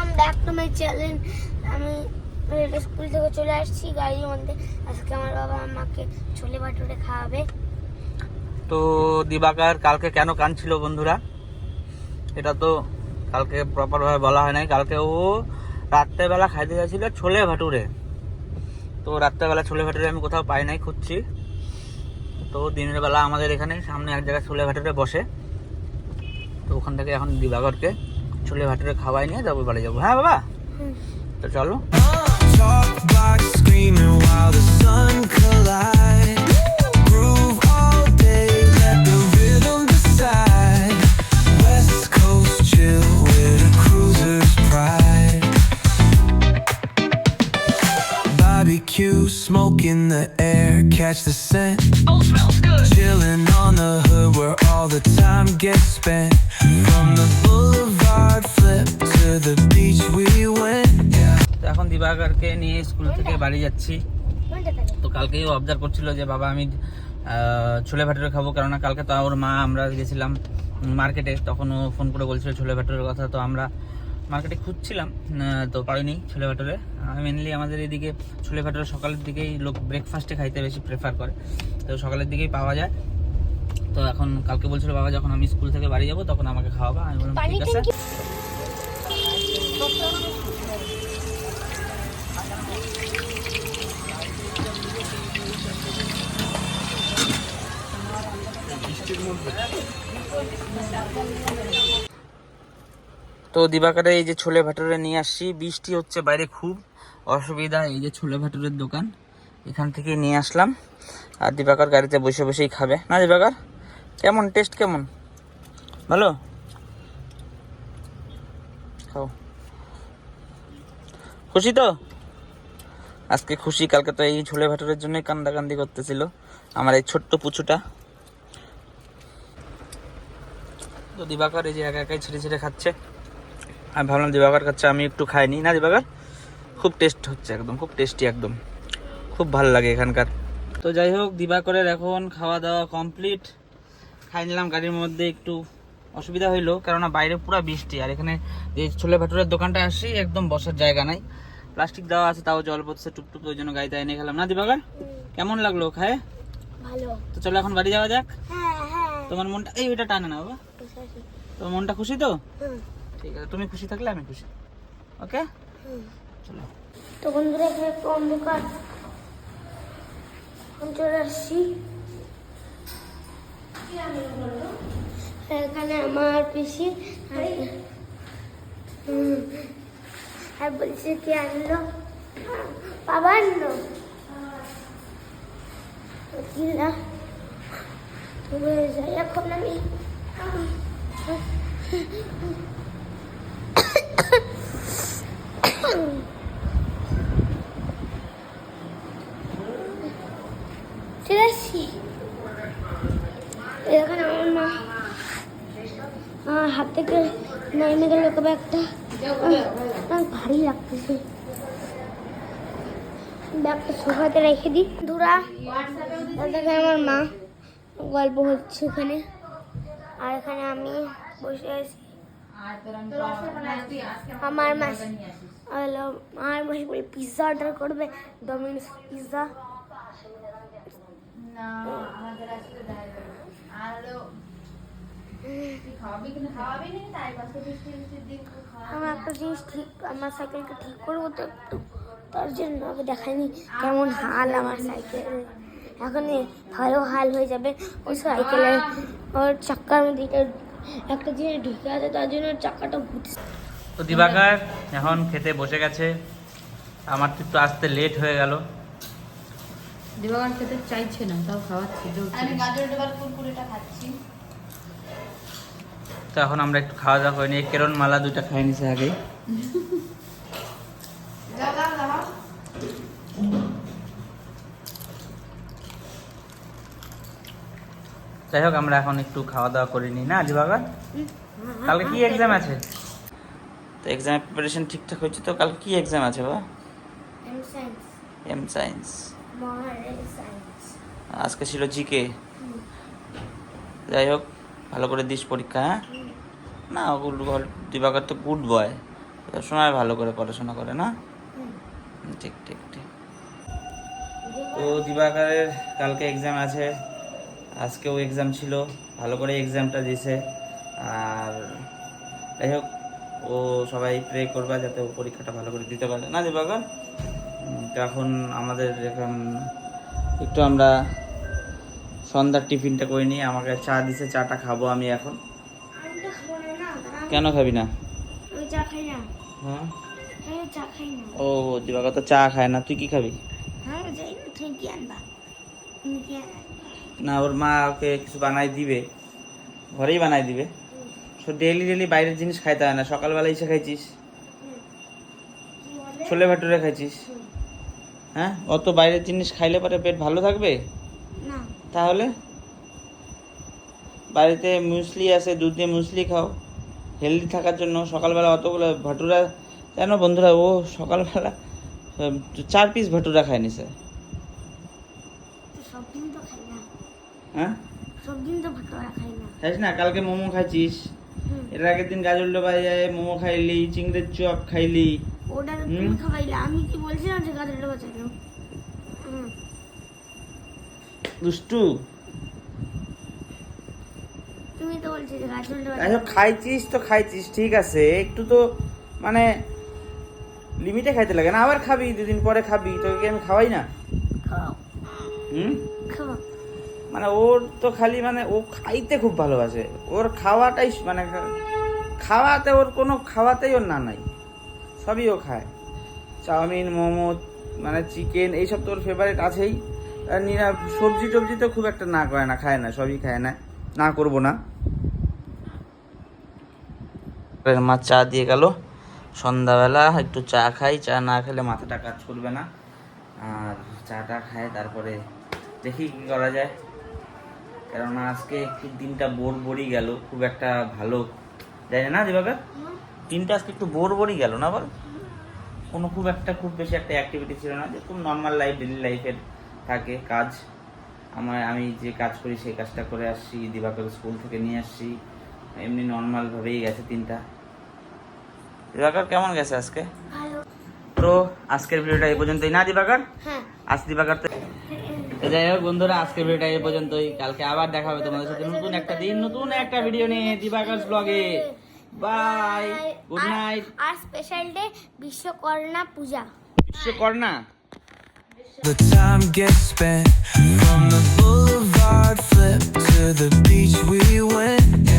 Welcome back to my channel. আমি school থেকে চলে আসছি গাড়ির মধ্যে। আজকে আমার বাবা আমাকে ছোলে ভাটুরে খাওয়াবে। তো দিবাকর কালকে কেন কাঁদছিল বন্ধুরা, এটা তো কালকে প্রপারভাবে বলা হয় নাই। কালকে ও রাত্রেবেলা খাইতে যাচ্ছিল ছোলে ভাটুরে। তো রাত্রেবেলা ছোলে ভাটুরে আমি কোথাও পাই নাই, খুঁজছি। তো দিনের বেলা আমাদের এখানে সামনে এক জায়গায় ছোলে ভাটুরে বসে, তো ওখান থেকে এখন দিবাকরকে ছোলে ভাটুরে খাওয়াই নিয়ে যাবো, বাড়ি যাবো। হ্যাঁ বাবা, তো চলো। Talk black screaming while the sun collide. Groove all day, let the rhythm decide. West Coast chill with a cruiser's pride. Barbecue, smoke in the air, catch the scent. Oh, smells good. Chilling on the hood where all the time gets spent. From the boulevard flip to the beach we went. Yeah. তো এখন দিবাকরকে নিয়ে school থেকে বাড়ি যাচ্ছি। তো কালকেই observe করছিল যে বাবা আমি ছোলে ভাটুরে খাবো, কেননা কালকে তো ওর মা আমরা গেছিলাম মার্কেটে, তখন ও ফোন করে বলছিল ছোলে ভাটুরের কথা। তো আমরা মার্কেটে খুঁজছিলাম, তো পাইনি ছোলে ভাটুরে। মেনলি আমাদের এদিকে ছোলে ভাটুরে সকালের দিকেই লোক ব্রেকফাস্টে খাইতে বেশি প্রেফার করে, তো সকালের দিকেই পাওয়া যায়। তো এখন কালকে বলছিল বাবা যখন আমি স্কুল থেকে বাড়ি যাবো তখন আমাকে খাওয়াবা। আমি বললাম ঠিক আছে। তো দিবাকরে এই যে ছোলে ভাটুরে নিয়ে আসছি, বৃষ্টি হচ্ছে বাইরে, খুব অসুবিধা। এই যে ছোলে ভাটুরের দোকান, এখান থেকে নিয়ে আসলাম। আর দিবাকর গাড়িতে বসে বসেই খাবে। না দিবাকর, কেমন টেস্ট, কেমন? ভালো? খাও। খুশি তো? আজকে খুশি, কালকে তো এই ছোলে ভাটুরের জন্যই কান্দাকান্দি করতেছিল আমার এই ছোট্ট পুচুটা। তো দিবাকর এই যে একা একাই ছিঁড়ে ছিঁড়ে খাচ্ছে। আমি ভাবলাম দিবাকর খাচ্ছে, আমি একটু খাইনি। না দিবাকর, খুব টেস্ট হচ্ছে, একদম খুব টেস্টি, একদম খুব ভালো লাগে এখানকার। তো যাই হোক, দিবাকরের এখন খাওয়া দাওয়া কমপ্লিট। খাই নিলাম গাড়ির মধ্যে, একটু অসুবিধা হইলো কেননা বাইরে পুরো বৃষ্টি। আর এখানে যে ছোলে ভাটুরের দোকানটা আসি একদম বসার জায়গা নাই, প্লাস্টিক দেওয়া আছে, তাও জল পড়ছে টুকটুক, ওই জন্য গাড়িতে এনে খেলাম। না দিবাকর, কেমন লাগলো খায়? ভালো। তো চলো এখন বাড়ি যাওয়া যাক। হ্যাঁ হ্যাঁ। তোমার মনটা এই ওইটা টানে না বাবা, তোমার মনটা খুশি তো? ঠিক আছে, তুমি খুশি থাকলে আমি খুশি। ওকে, চলো। তো বন্ধুরা এখানে একটু অন্ধকার, আমি চলে আসছি। এখানে আমার পিসি আর বলছে কি আনলো, বাবা আনলো কি না। যাই এখন আমি চলে আসছি। এখানে আমার মা হাত থেকে নেমে গেল ব্যাগটা, ভারী লাগতেছে। ব্যাগটা সোফাতে রেখে দিই। ধুরা দেখে আমার মা গল্প হচ্ছে এখানে, আর এখানে আমি বসে আছি। আমার মাসি পিৎজা অর্ডার করবে, ডোমিনোস পিৎজা। আমার একটা জিনিস ঠিক, আমার সাইকেলটা ঠিক করবো তো একটু, তার জন্য আগে দেখাইনি কেমন হাল আমার সাইকেল। এখন ভালো হাল হয়ে যাবে। ওই সাইকেলের ওর চাক্কার মধ্যে একটা জিনিস ঢুকে আছে, তার জন্য চাকাটা ঘুরছে। তো দিবাকর এখন খেতে বসে গেছে, আমার তো একটু আসতে লেট হয়ে গেল। দিবাকর খেতে চাইছে না, তাও খাওয়াচ্ছি। আমি গাজর ডোবার কুরকুরেটা খাচ্ছি। তো এখন আমরা একটু খাওয়া দাওয়া করিনি, কেরন মালা দুইটা খাই নিছে আগে। যাই হোক, আমরা এখন একটু খাওয়া দাওয়া করিনি। না দিবাকর, কালকে কি এক্সাম আছে? তো এক্সামের প্রিপারেশন ঠিকঠাক হচ্ছে তো? কালকে কি এক্সাম আছে বাবা? এম সায়েন্স। আজকে ছিল জিকে। যাই হোক, ভালো করে দিস পরীক্ষা। হ্যাঁ, না দিবাকর তো গুড বয়, সময় ভালো করে পড়াশোনা করে না? ঠিক ঠিক ঠিক। তো দিবাকরের কালকে এক্সাম আছে, আজকেও এক্সাম ছিল, ভালো করে এক্সামটা দিয়েছে। আর যাই হোক, ও সবাই প্রে করবা যাতে ও পরীক্ষাটা ভালো করে দিতে পারে না দিবাকর। তো এখন একটু আমরা সন্ধ্যার টিফিনটা করে নিই। আমাকে চা দিছে, চাটা খাবো আমি এখন। আমি তো খাবো না। কেন খাবি না? আমি চা খাই না। হ্যাঁ, আমি চা খাই না। ও দিবাকর তো চা খায় না, তুই কি খাবি? হ্যাঁ যাই না, তুমি কি আনবা? তুমি কি আনবা? না, ওর মা ওকে কিছু বানাই দিবে, ঘরেই বানাই দিবে। ডেইলি ডেইলি বাইরের জিনিস খাইতে হয় না। সকালবেলা এসে খাইছিস, কি বলে? ছোলে ভাটুরে খাইছিস। হ্যাঁ, অত বাইরের জিনিস খাইলে পরে পেট ভালো থাকবে? না। তাহলে বাড়িতে মুসলি আছে, দুধ দিয়ে মুসলি খাও হেলদি থাকার জন্য। সকালবেলা অতগুলো ভাটুরা জানো বন্ধুরা, ও সকালবেলা 4 পিস ভাটুরা খায় নিছে। তো সব দিন তো খাই না। হ্যাঁ, সব দিন তো ভাটোরা খাই না। খাইস না? কালকে মোমো খাইছিস, হুম। এর আগের দিন গাজর ডোবাই যায় মোমো খাইলি, চিংড়ির চপ খাইলি। ওটা তো তুমি খাওয়াইলে, আমি কি বলছিলাম যে গাছের ডোবা চাইলাম? দুষ্টু। তুমি তো বলছি যে গাছের ডোবা যাই হোক, খাইছিস তো খাইছিস, ঠিক আছে, একটু তো মানে লিমিটে খাইতে লাগে না? আবার খাবি, 2 দিন পরে খাবি, তোকে কি আমি খাওয়াই না? খাও। হুম, খাও। মানে ওর তো খালি মানে ও খাইতে খুব ভালোবাসে, ওর খাওয়াটাই মানে খাওয়াতে ওর কোনো খাওয়াতেই ওর না নাই, সবই ও খায়। চাউমিন, মোমো, মানে চিকেন, এইসব তো ওর ফেভারিট আছেই। আর সবজি টবজি তো খুব একটা না করে না, খায় না, সবই খায় না, না করবো না। মা চা দিয়ে গেল, সন্ধ্যাবেলা একটু চা খাই, চা না খেলে মাথাটা কাজ করবে না। আর চাটা খায়, তারপরে দেখি কি করা যায়। কেননা আজকে একটু দিনটা বোরই গেল, খুব একটা ভালো যায় না দিবাকর। দিনটা আজকে একটু বোরই গেল না বল? কোনো খুব বেশি একটা অ্যাক্টিভিটি ছিল না, যে খুব নর্মাল লাইফ, ডেলি লাইফের থাকে কাজ। আমি যে কাজ করি সেই কাজটা করে আসছি, দিবাকর স্কুল থেকে নিয়ে আসছি, এমনি নর্মালভাবেই গেছে দিনটা। দিবাকর কেমন গেছে আজকে? ভালো। তো আজকের ভিডিওটা এই পর্যন্তই না দিবাকর? হ্যাঁ। আজ দিবাকর তো যাই হোক বন্ধুরা, আজকের ভিডিওটা এই পর্যন্তই। কালকে আবার দেখা হবে তোমাদের সাথে নতুন একটা দিন, নতুন একটা ভিডিও নিয়ে দিবাকরস ব্লগে। Bye, good night. আর special day Vishwakarma Puja. Vishwakarma. The time gets spent from the boulevard flip to the beach we went.